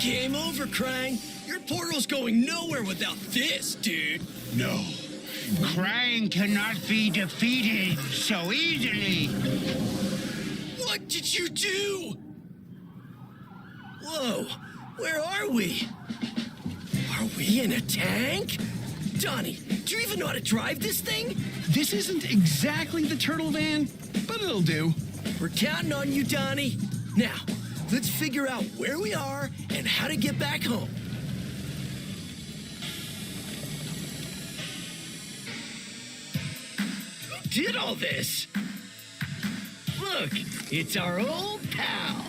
Game over, Krang. Your portal's going nowhere without this, dude. No. Krang cannot be defeated so easily. What did you do? Whoa, where are we? Are we in a tank? Donnie, do you even know how to drive this thing? This isn't exactly the turtle van, but it'll do. We're counting on you, Donnie. Now, let's figure out where we are and how to get back home. Who did all this? Look, it's our old pal.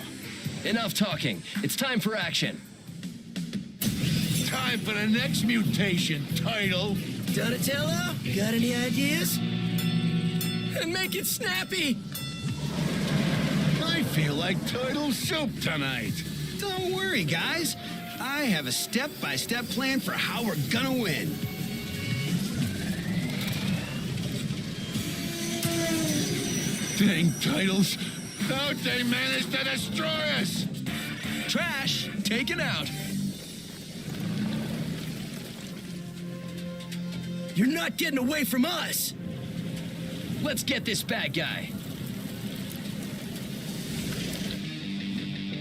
Enough talking. It's time for action. Time for the next mutation, Title. Donatello, got any ideas? And make it snappy. I feel like Title soup tonight. Don't worry, guys. I have a step-by-step plan for how we're gonna win. Dang Titles. How'd they manage to destroy us? Trash taken out. You're not getting away from us. Let's get this bad guy.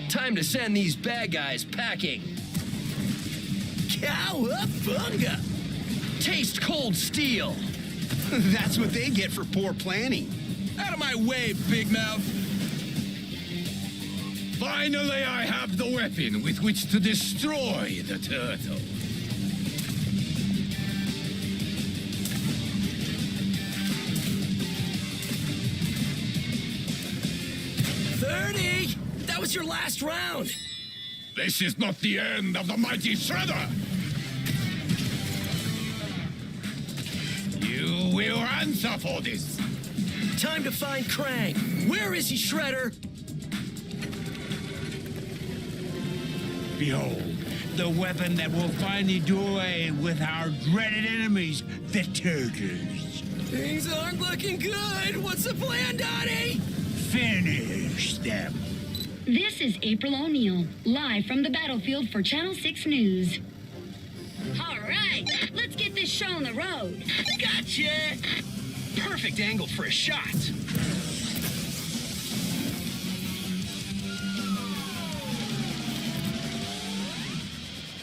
Time to send these bad guys packing. Cowabunga! Taste cold steel. That's what they get for poor planning. Out of my way, Big Mouth. Finally, I have the weapon with which to destroy the turtle. That was your last round. This is not the end of the mighty Shredder. You will answer for this. Time to find Krang. Where is he, Shredder? Behold, the weapon that will finally do away with our dreaded enemies, the turtles. Things aren't looking good. What's the plan, Donnie? Finish them. This is April O'Neil, live from the battlefield for Channel 6 News. All right, let's get this show on the road. Gotcha! Perfect angle for a shot.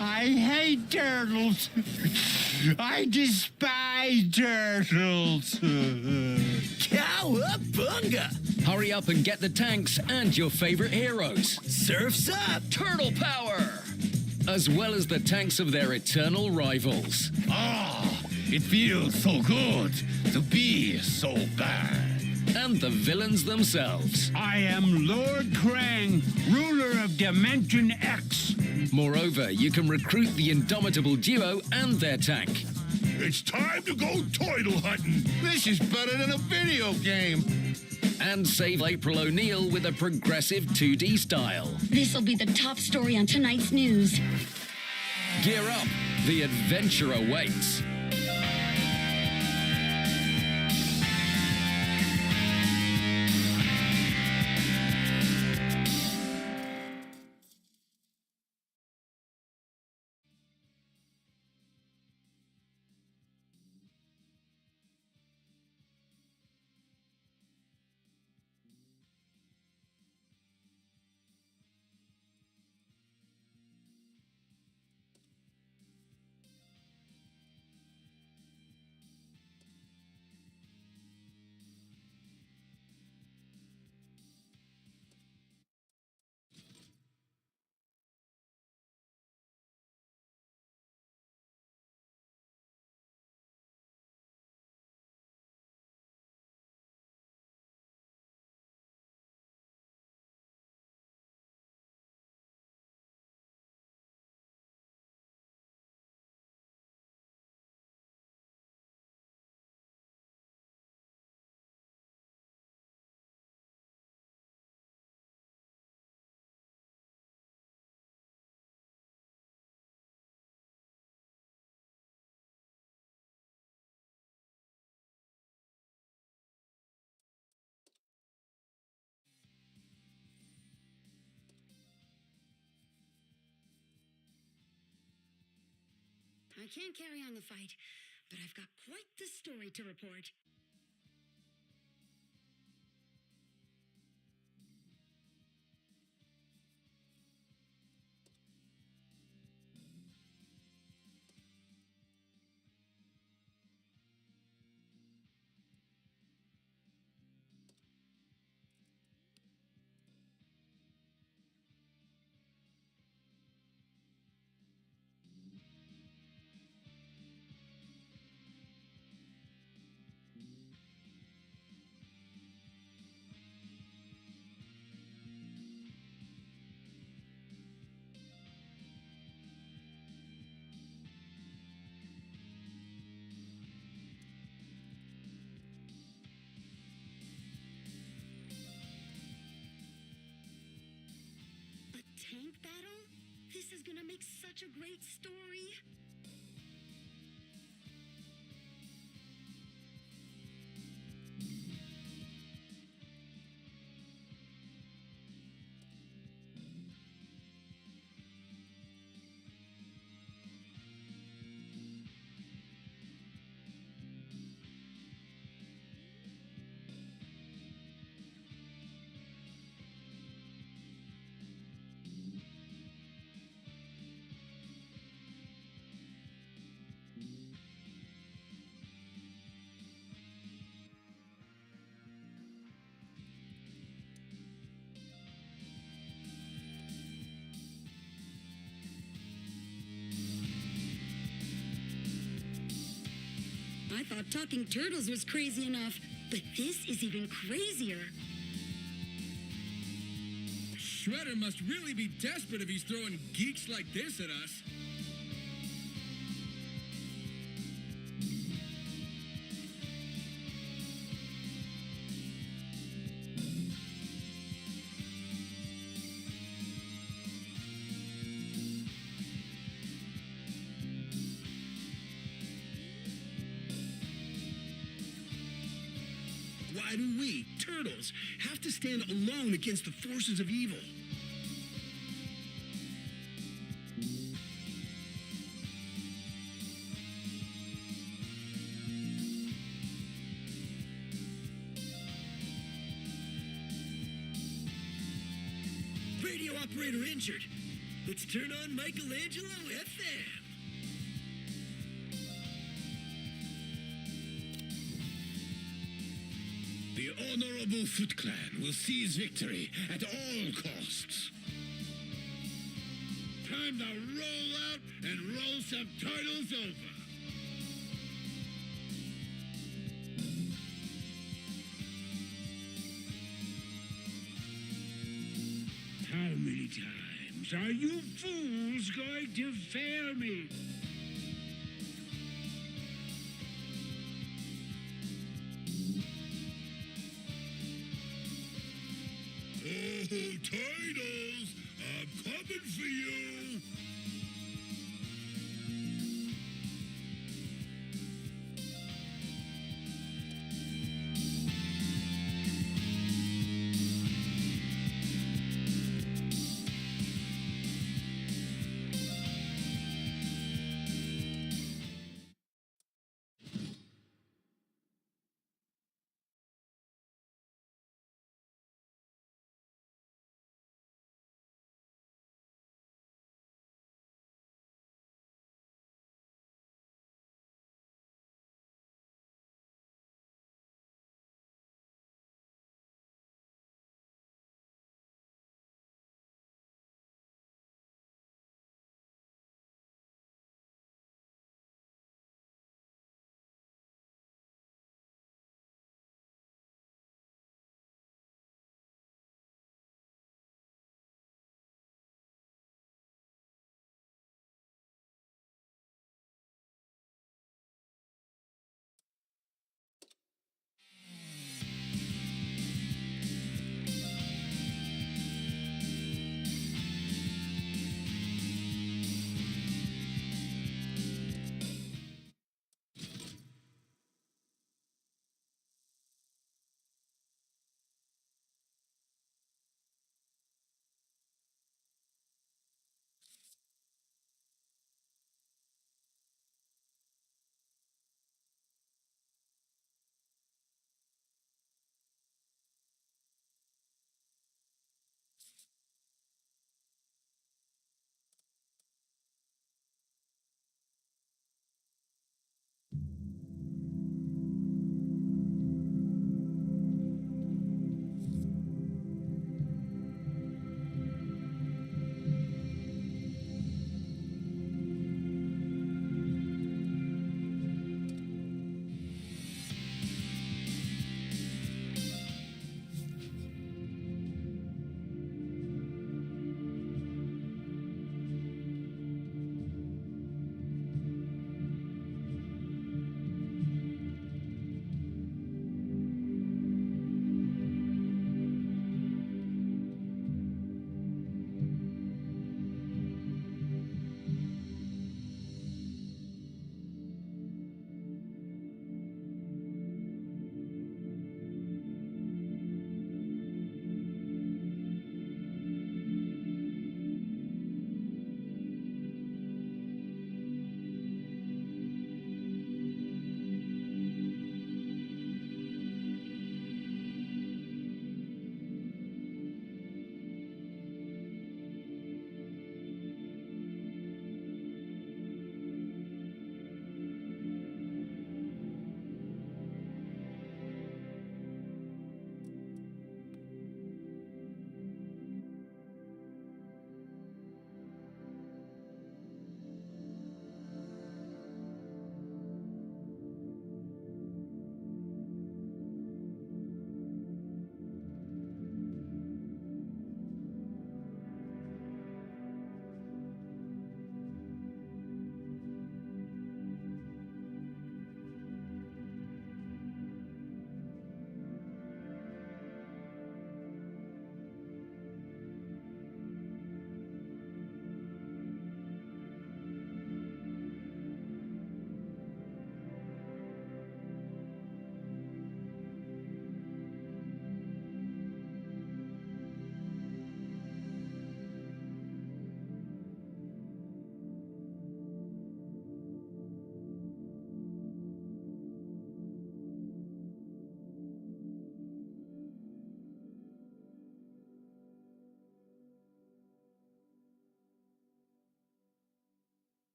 I hate turtles. I despise turtles. Cowabunga! Hurry up and get the tanks and your favorite heroes. Surf's up! Turtle power! As well as the tanks of their eternal rivals. Ah, it feels so good to be so bad. And the villains themselves. I am Lord Krang, ruler of Dimension X. Moreover, you can recruit the indomitable duo and their tank. It's time to go turtle hunting. This is better than a video game. And save April O'Neil with a progressive 2D style. This'll be the top story on tonight's news. Gear up. The adventure awaits. I can't carry on the fight, but I've got quite the story to report. A tank battle? This is gonna make such a great story. I thought talking turtles was crazy enough, but this is even crazier. Shredder must really be desperate if he's throwing geeks like this at us. Why do we, turtles, have to stand alone against the forces of evil? Radio operator injured. Let's turn on Michelangelo FM. The Honorable Foot Clan will seize victory at all costs. Time to roll out and roll some turtles over. How many times are you fools going to fail me? Oh, turtles! I'm coming for you!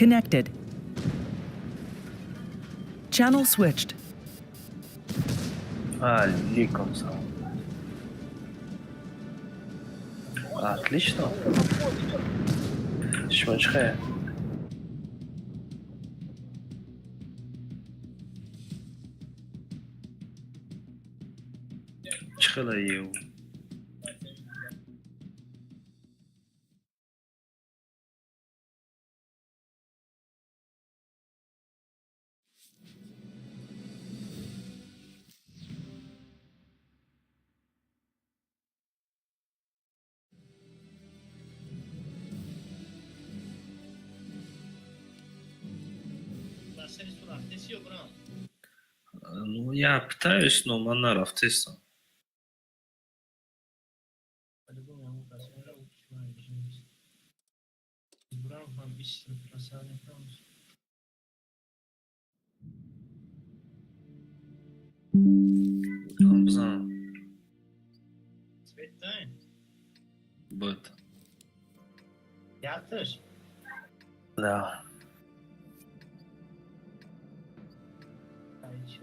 Connected. Channel switched. Аликом сам. Отлично. Шмачхая. Чхала ев. Ну, я пытаюсь, но Монара в тестом. Hamza. Băt. Yatır. Da. Aici.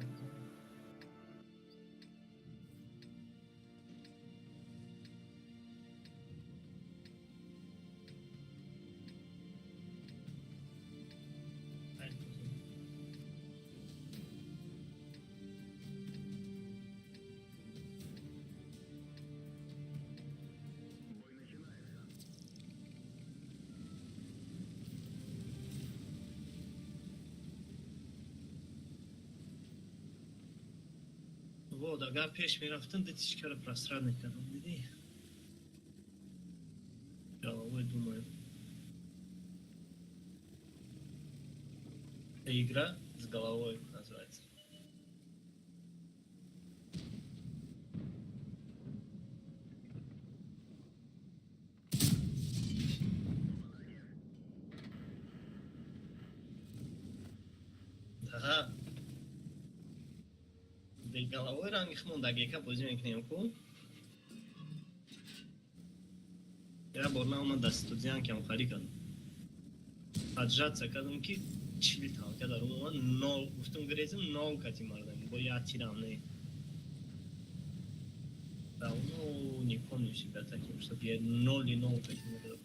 Вот, ага, пеш мирафтын да тишкара просрадный канал, диди. Головой думаю. Игра с головой называется. Да. Del головой рангихмон дагека позием кнемку. Я борнаума дастудзян кям харикан. Отжаться кадамки чилитал, когда рума нол, устум грезим нол катимардан, боя тирамны. Давно не помню себя таким, чтобы я нол и нол таким не был.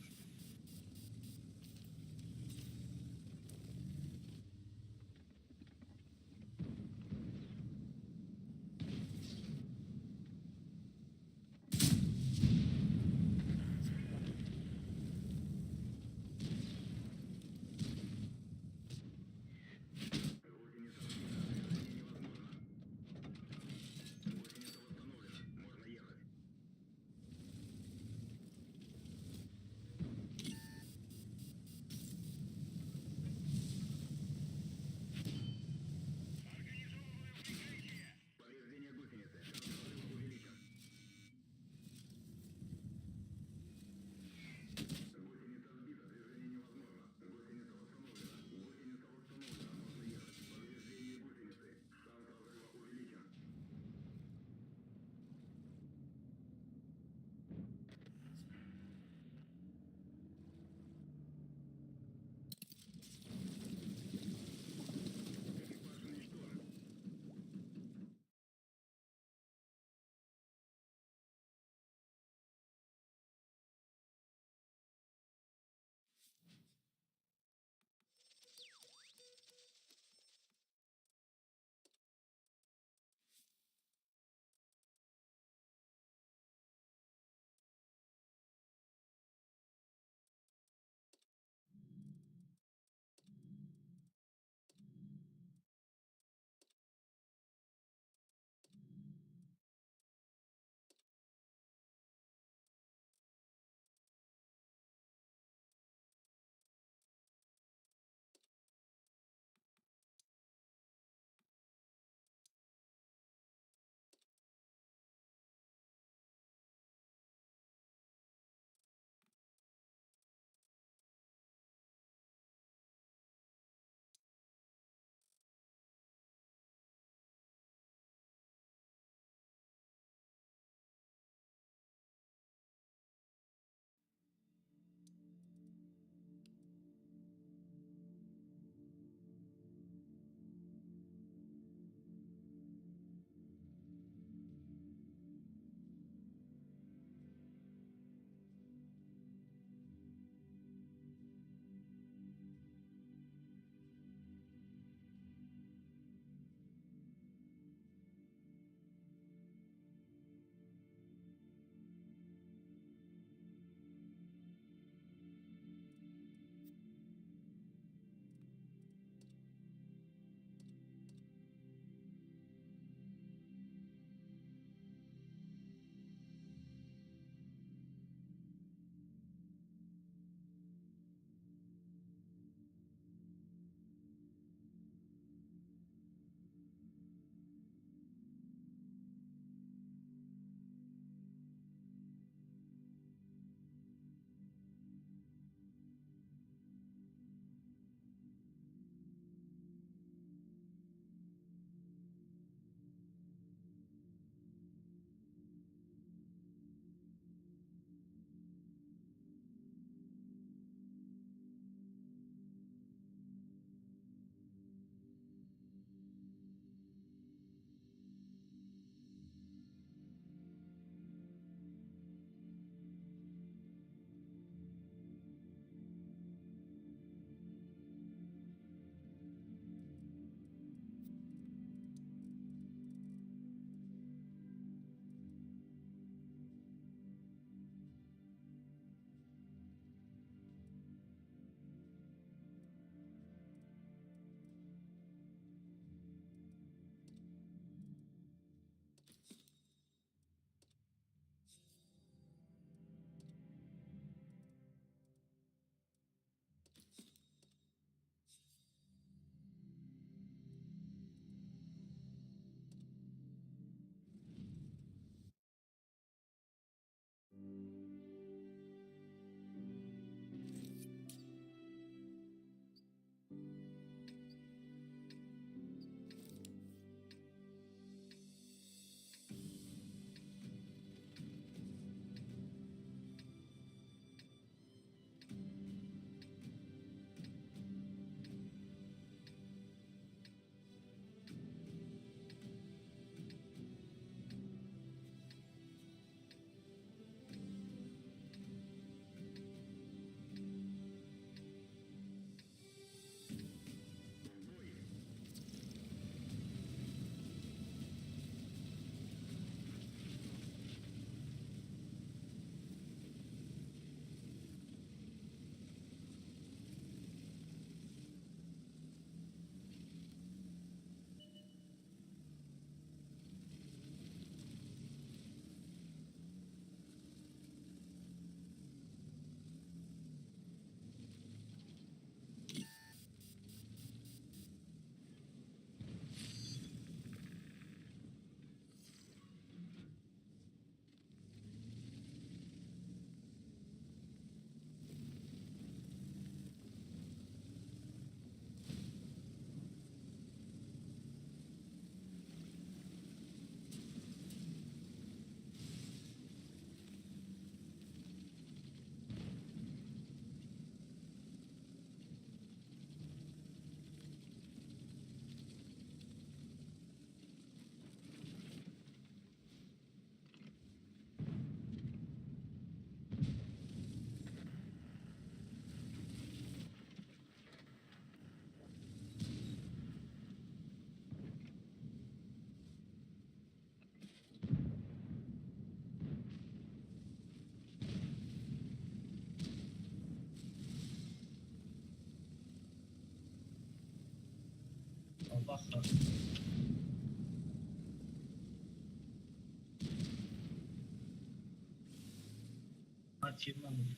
Atirmam.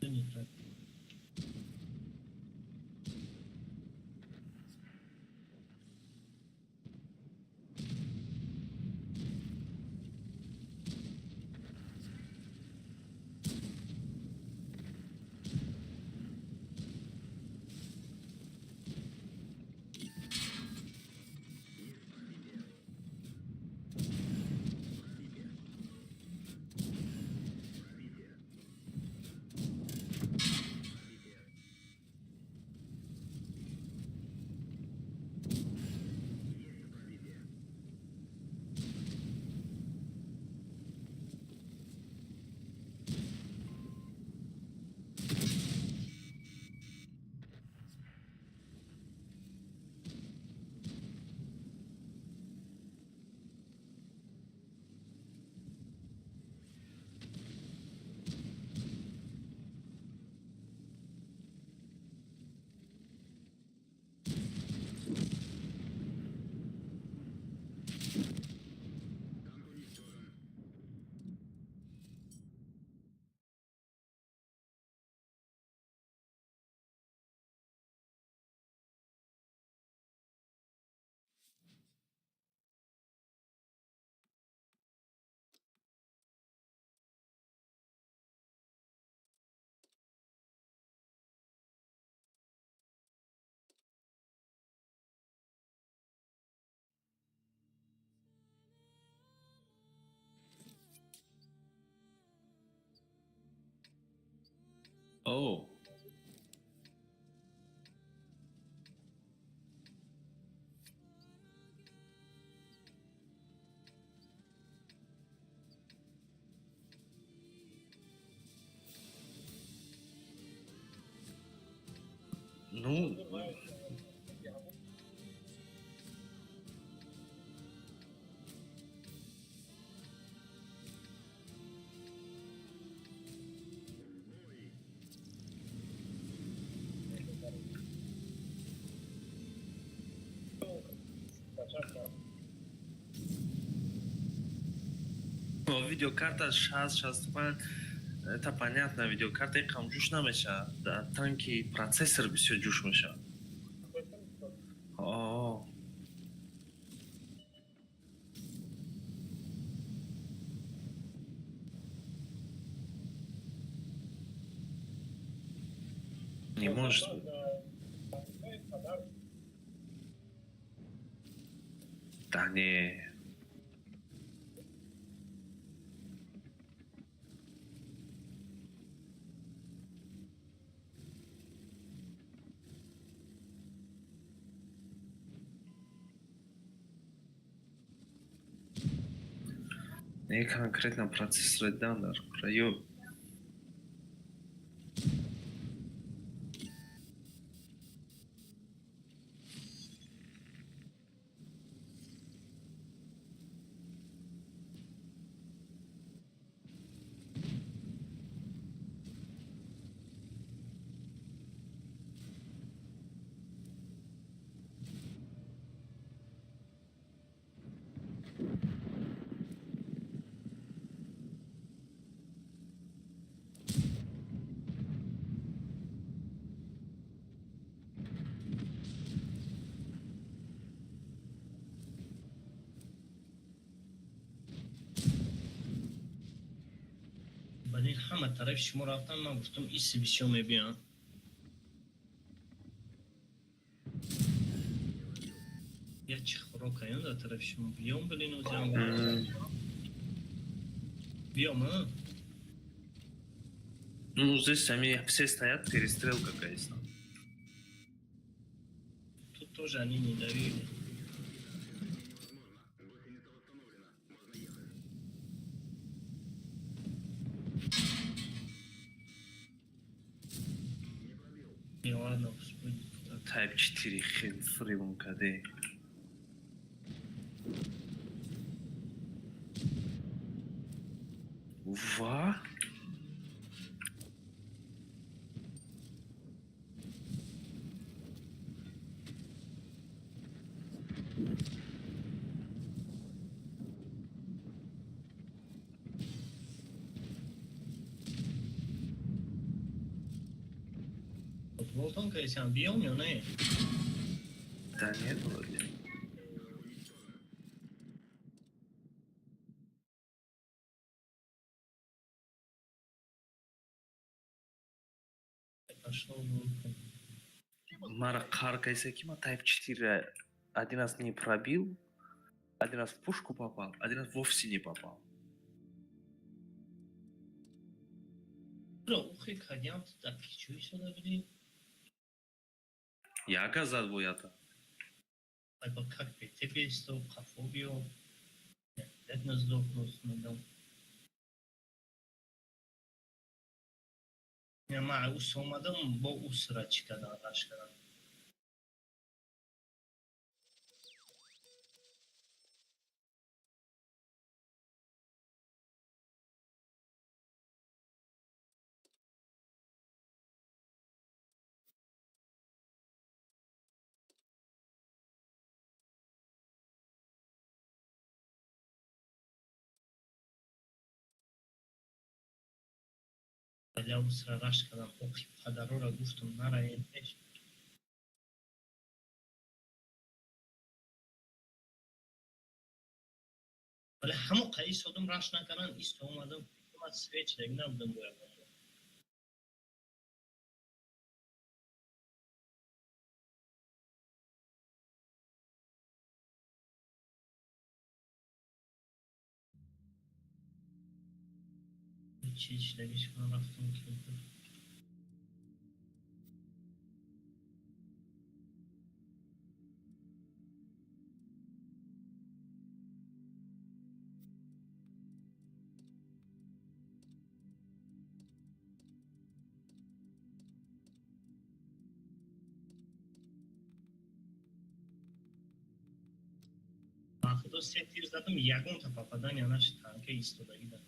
Nimic. Oh. Nu. Но видеокарта сейчас это понятно, видеокарта кам жуш намеша, да, танки процессор все жуш меша. О. Не может. Да не. Не конкретно процессор данных, краю. بعدين حمد تعرف شو مراتب ما گفتم ایسی بیشومه بیان یا چی خوراکیان دا طرف شما بیام بلین و جان بیام ها Ну, здесь сами все стоят, перестрелка, конечно. тут тоже они не давили. И ладно, господи. Type 4 хрен фривом КД. Ва? Болтон que se envió, ¿no? Да нет, вроде. Пошел. Мара каркайся, кима Type 4 один раз не пробил, один раз в пушку попал, один раз вовсе не попал. Bro, ухи ходям, так чуешь, что ли? Я газад боята. Альбо как бы тебе что, кафобио, это нас допнус, но я мع усомадам با усра чикадан рашкадан. Я усра рашкадан, охи падарора гуштум нараен эш. ولی همون قیس آدم راش نکنن ایست اومدم من سویچ دیگه نبودم باید چیش دیگهش کنم رفتم که خدا سه تیر زدم یکم تا پاپادن یا نش تانکه ایستادگی دارم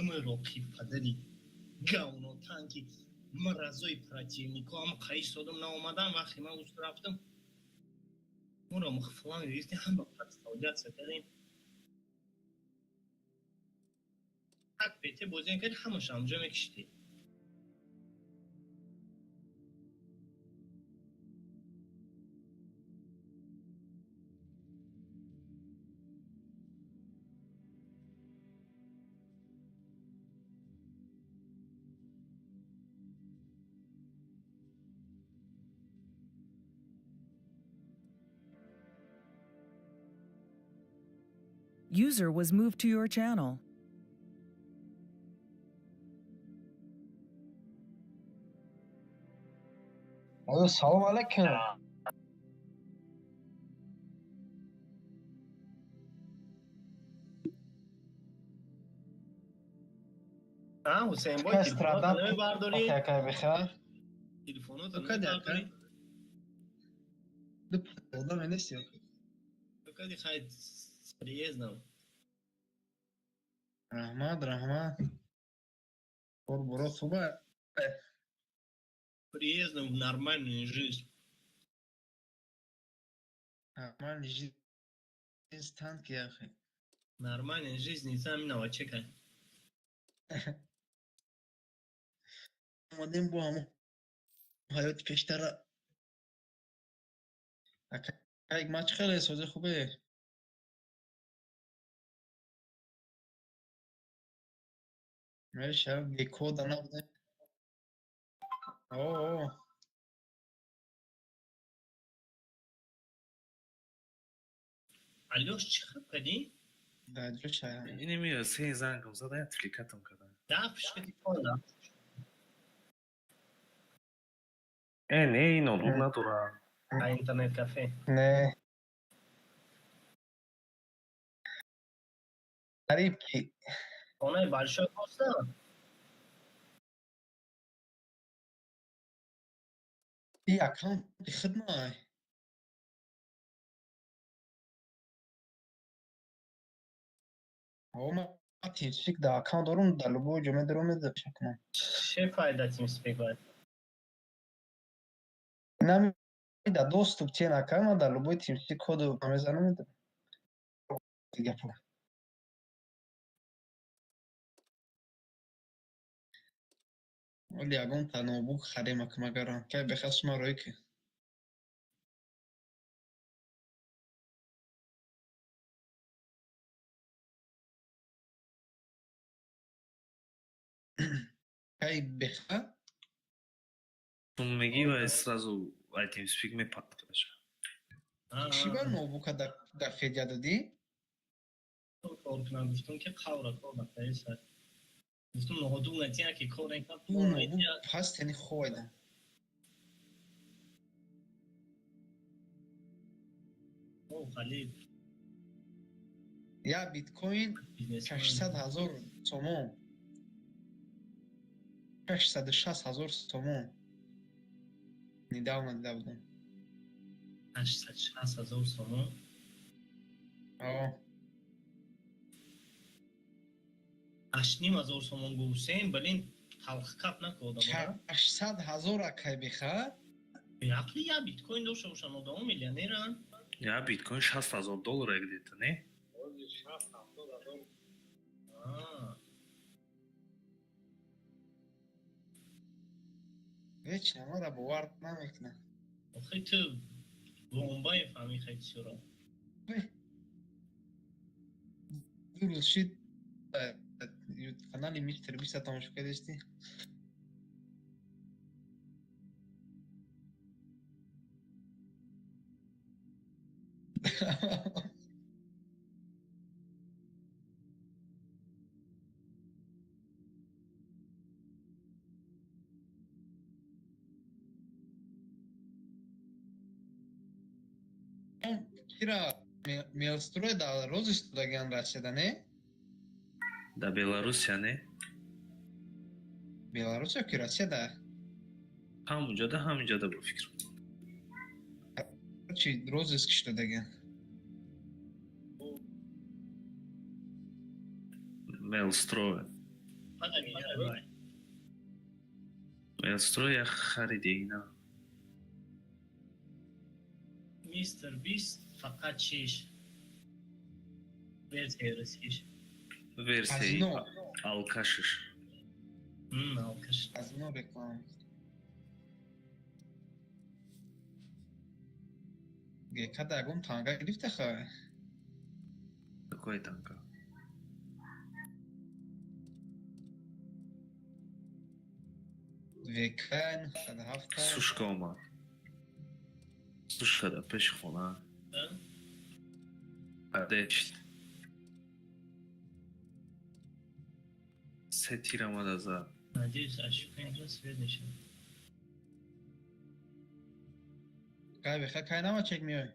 мы роки падали говно танки мразой противником хайсодом на омадан вақти ман уст рафтам муро мухфлан ристи ҳама подставляться кардем так бете бозин кард ҳамаш амҷо мекишидем User was moved to your channel. Салом алейкум. حسین با Kaj stradam? تلفنات نمیبرداری؟ Kaj bixar? تلفنات Okej, نمیبرداری؟ Adam nesi yok. بکدی خیلی سریز نم Rahmat. Boro خوبه. سریز نم нормальная жизнь Normal insan ki ya akhi. нормальная жизнь не сам на чекай اومدیم با همون حیات پیشتر یک ماچ خیلی سوزه خوبه میره شب بیکو دانه بوده اوه علوش چی خب کردی؟ در جو شاید اینی میاد سه زنگم زده یا تلیکتم کردن دفش کردی کالا نه اینو رو ندارم اینترنت کافه Ne. غریب کی؟ خانه برشای پاستا این اکانت خدمه او ما تیمسپیک دا اکانت دارم در لبو جمعه درم ده شکنم چه فایده تیم سپیک باید؟ نمی دا دوستو چه نکنم در لبوی تیمسپیک کدو همیزانه میده. دیگه پول. ولی اگه تا نوبوک خریم که مگرم که بخواست ما روی که که بخواه تو میگی و сразу айтим спик میپاد چی بر نوبوک در خیجه دادی؟ کار کنم گفتم که قورا کار بکنی سر گفتم نهادون نتیه که کار این کار اون نوبوک هست یعنی خویدم او خلیل یا بیت کوین 800,000 تومان 860,000 تومان недавно دیده بودم 860,000 سومون آه 8,500 سومون گوسیم بلین خلق کپ نکردم 800,000 که بخواد عقلی یا بیت کوین داشته باشن آدم میلیونرن یا بیتکوین $60,000 گدیده نه هیچ نه ما را باور نمیکنه آخه تو بومبای فهمی خیلی چرا درست شد کانال میستر بیست تماشا کردی Кира, Мелстрой да розыстырган Россияда не? да Белоруссия не Белоруссия ки Россияда? ҳаминҷода бо фикр Чи розыск иштадаган? Мелстрой Мелстрой я хариди ина мистер бист фақат чиш версия русиш версияи алкашиш алкаш Казино реклама. Гекада агум танга гирифта хай. какой танка Векан, хада хафта. сушка омад сушка да пеши хона адешт се тир омада зад надеюсь ошибка раз следующая Gaybe kaynama çekmiyor.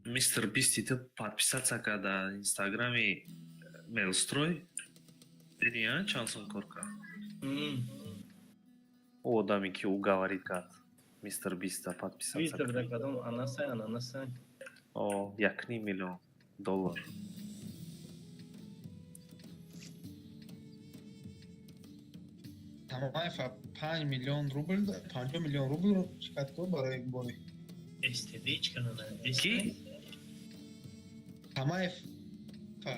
Mr. Beast itib подписаться когда Instagram'e Mailstroy dedi ya Чансон Корка. O adam ki уговорит гад Mr. Beast'a подписаться. Видите, бля, потом ананасы. O yakni milyon dolar. Tamam fa 5 milyon rubl 5 milyon rubl çıkart ko baraya boy. استدی هیچ کنه Ki Tamam fa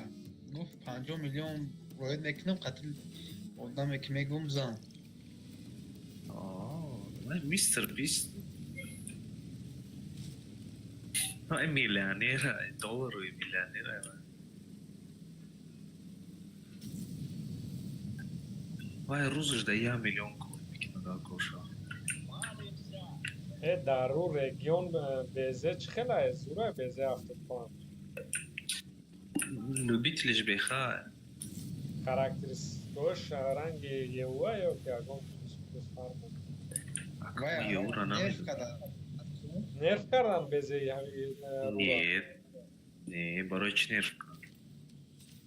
guf 5 milyon royed mekinim katil ondan ekmek gumzan. Mr. Beast no, è miliarder, è dollaro e miliarder. Vai ruzıç da ya milyon koymak da koşa. در رو رگیون بزه چه خیلی زوره بزه 75 Любитель беха. karakteristoş رنگ یهوه یا که اگون فرمون Vay Euro nam. nerf kadar. نرف کردن بزه رو Нет. Не, бароч нерв.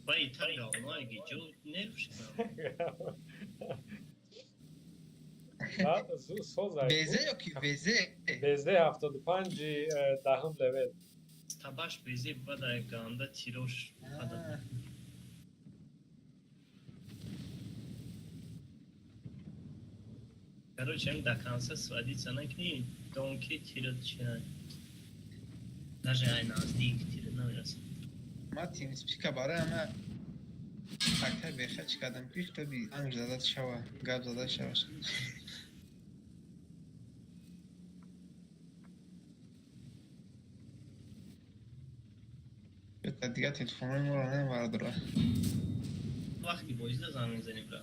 وای تا یا اونایی که جو نرفش سوز Beze yok ki beze. بزه 75 دهم لول تباش بیزی بدای گانده تیروش Ha. Короче, им до конца сводиться на книги, донки тирят чина. Даже ай наздик тирят, ну ясно. Ma temiz pika bara ama takter beşe çıkardım. Piş tabi Ankara'da şava, Gabza'da şava. دیگه تلفن رو نمیبرداره وقتی بایزده زنگ میزنی برا